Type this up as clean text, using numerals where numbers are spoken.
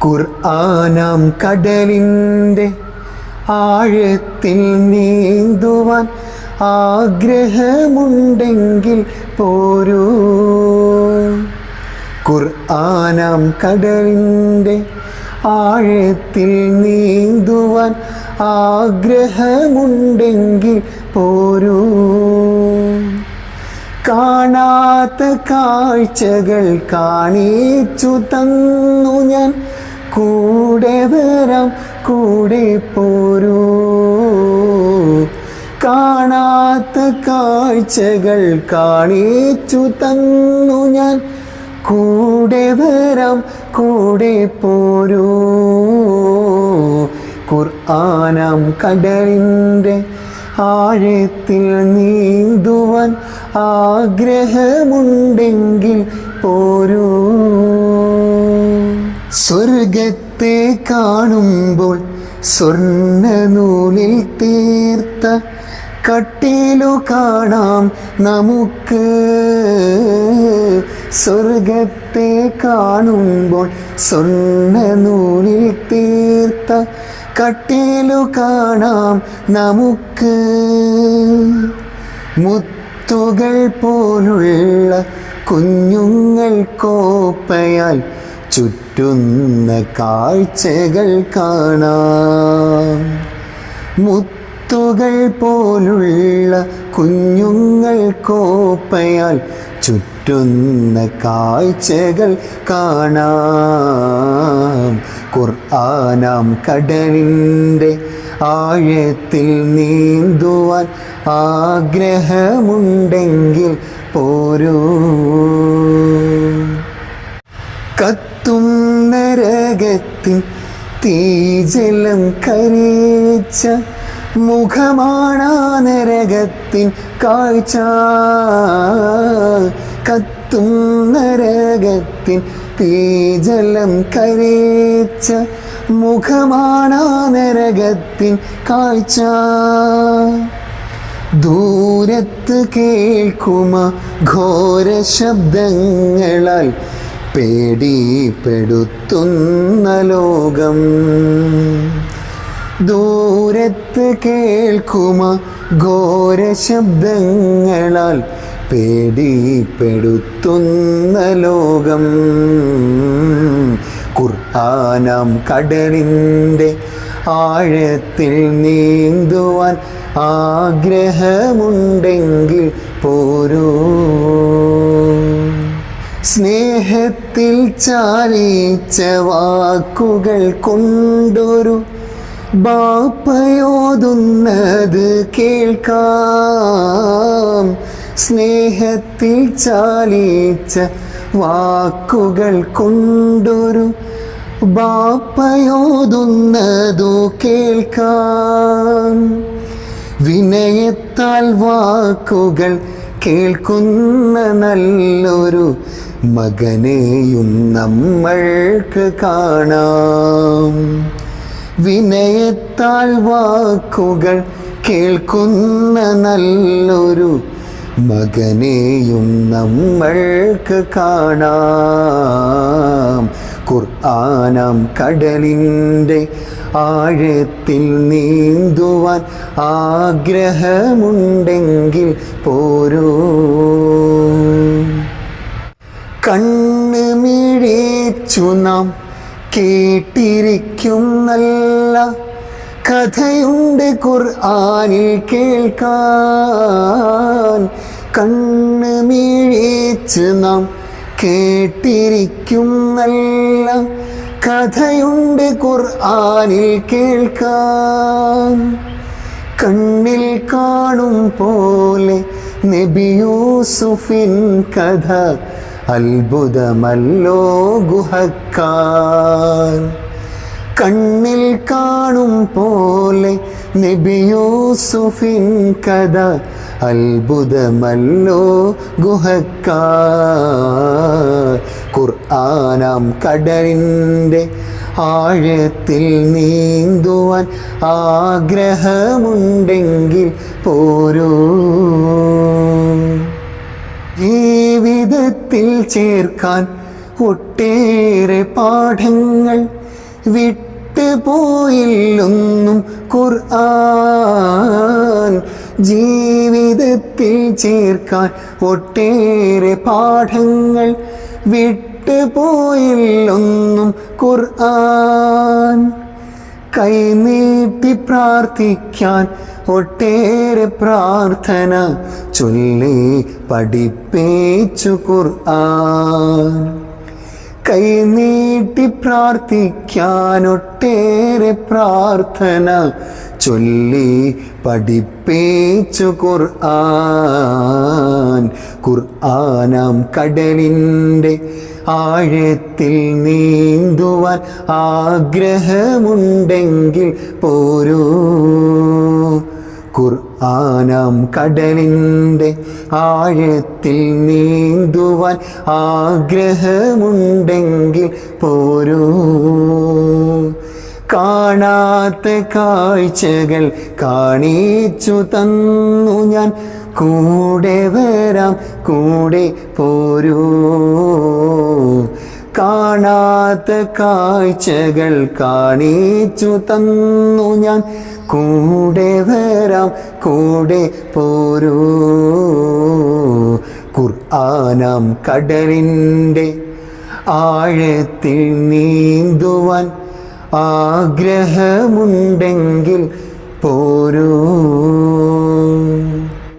ഖുർആനാം കടലിൻ്റെ ആഴത്തിൽ നീന്തുവാൻ ആഗ്രഹമുണ്ടെങ്കിൽ പോരൂ. ഖുർആനാം കടലിൻ്റെ ആഴത്തിൽ നീന്തുവാൻ ആഗ്രഹമുണ്ടെങ്കിൽ പോരൂ. കാണാത്ത കാഴ്ചകൾ കാണിച്ചു തന്നു ഞാൻ, കൂടെ വരാം കൂടെ പോരൂ. കാണാത്ത കാഴ്ചകൾ കാണിച്ചു തന്നു ഞാൻ, കൂടെ വരാം കൂടെ പോരൂ. ഖുർആനാം കടലിൻ്റെ ആഴത്തിൽ നീന്തുവാൻ ആഗ്രഹമുണ്ടെങ്കിൽ പോരൂ. സ്വർഗത്തെ കാണുമ്പോൾ സ്വർണ്ണനൂലിൽ തീർത്ത കട്ടിലു കാണാം നമുക്ക്. സ്വർഗത്തെ കാണുമ്പോൾ സ്വർണ്ണനൂലിൽ തീർത്ത കട്ടിലു കാണാം നമുക്ക്. മുത്തുകൾ പോലുള്ള കുഞ്ഞുങ്ങൾ കോപ്പയാൽ ചുറ്റുന്ന കാഴ്ചകൾ കാണാം. മുത്തുകൾ പോലുള്ള കുഞ്ഞുങ്ങൾ കോപ്പയാൽ ചുറ്റുന്ന കാഴ്ചകൾ കാണാം. ഖുർആനാം കടലിൻ്റെ ആഴത്തിൽ നീന്തുവാൻ ആഗ്രഹമുണ്ടെങ്കിൽ പോരൂ. കത്തും നരകത്തിൻ തീജലം കരിച്ച മുഖമാണാ നരകത്തിൻ കാഴ്ച. കത്തും നരകത്തിൻ തീജലം കരിച്ച മുഖമാണാ നരകത്തിൻ കാഴ്ച. ദൂരത്ത് കേൾക്കുമ ഘോര ശബ്ദങ്ങളാൽ പേടിപ്പെടുത്തുന്ന ലോകം. ദൂരത്ത് കേൾക്കുമ ഘോര ശബ്ദങ്ങളാൽ പേടിപ്പെടുത്തുന്ന ലോകം. ഖുർആനാം കടലിൻ്റെ ആഴത്തിൽ നീന്തുവാൻ ആഗ്രഹമുണ്ടെങ്കിൽ പോരൂ. സ്നേഹത്തിൽ ചാലിച്ച വാക്കുകൾ കൊണ്ടൊരു ബാപ്പയോതുന്നത് കേൾക്കാം. സ്നേഹത്തിൽ ചാലിച്ച വാക്കുകൾ കൊണ്ടൊരു ബാപ്പയോതുന്നതു കേൾക്കാം. വിനയത്താൽ വാക്കുകൾ കേൾക്കുന്ന നല്ലൊരു മകനെയും നമ്മൾക്ക് കാണാം. വിനയത്താൽ വാക്കുകൾ കേൾക്കുന്ന നല്ലൊരു മകനെയും നമ്മൾക്ക് കാണാം. ഖുർആനാം കടലിൻ്റെ ആഴത്തിൽ നീന്തുവാൻ ആഗ്രഹമുണ്ടെങ്കിൽ പോരൂ. കണ്ണ് മിഴിച്ചു നാം കേട്ടിരിക്കും നല്ല കഥയുണ്ട് ഖുർആനിൽ കേൾക്കാൻ. കണ്ണ് മിഴിച്ച് നാം കേട്ടിരിക്കും നല്ല കഥയുണ്ട് ഖുർആനിൽ കേൾക്കാൻ. കണ്ണിൽ കാണും പോലെ നബി യൂസുഫിൻ കഥ അത്ഭുതമല്ലോ ഗുഹക്കാൻ. കണ്ണിൽ കാണും പോലെ നബി യൂസുഫിൻ കഥ അത്ഭുതമല്ലോ ഗുഹക്കാൻ. ഖുർആനാം കടലിൻ്റെ ആഴത്തിൽ നീന്തുവാൻ ആഗ്രഹമുണ്ടെങ്കിൽ പോരൂ. ജീവിതത്തിൽ ചേർക്കാൻ ഒട്ടേറെ പാഠങ്ങൾ വിട്ടുപോയില്ലൊന്നും ഖുർആൻ. ജീവിതത്തിൽ ചേർക്കാൻ ഒട്ടേറെ പാഠങ്ങൾ വിട്ടുപോയില്ലൊന്നും ഖുർആൻ. കൈനീട്ടി പ്രാർത്ഥിക്കാൻ ഒട്ടേറെ പ്രാർത്ഥന ചൊല്ലി പഠിപ്പിച്ചു ഖുർആൻ. കൈനീട്ടി പ്രാർത്ഥിക്കാൻ ഒട്ടേറെ പ്രാർത്ഥന ചൊല്ലി പഠിപ്പിച്ചു ഖുർആൻ. ഖുർആനാം കടലിൻ്റെ ആഴത്തിൽ നീന്തുവാൻ ആഗ്രഹമുണ്ടെങ്കിൽ പോരൂ. ഖുർആനാം കടലിൻ്റെ ആഴത്തിൽ നീന്തുവാൻ ആഗ്രഹമുണ്ടെങ്കിൽ പോരൂ. കാണാത്ത കാഴ്ചകൾ കാണിച്ചു തന്നു ഞാൻ, കൂടെ വരാം കൂടെ പോരൂ. കാണാത്ത കാഴ്ചകൾ കാണിച്ചു തന്നു ഞാൻ, കൂടെ വരാം കൂടെ പോരൂ. ഖുർആനാം കടലിൻ്റെ ആഴത്തിൽ നീന്തുവാൻ ആഗ്രഹമുണ്ടെങ്കിൽ പോരൂ.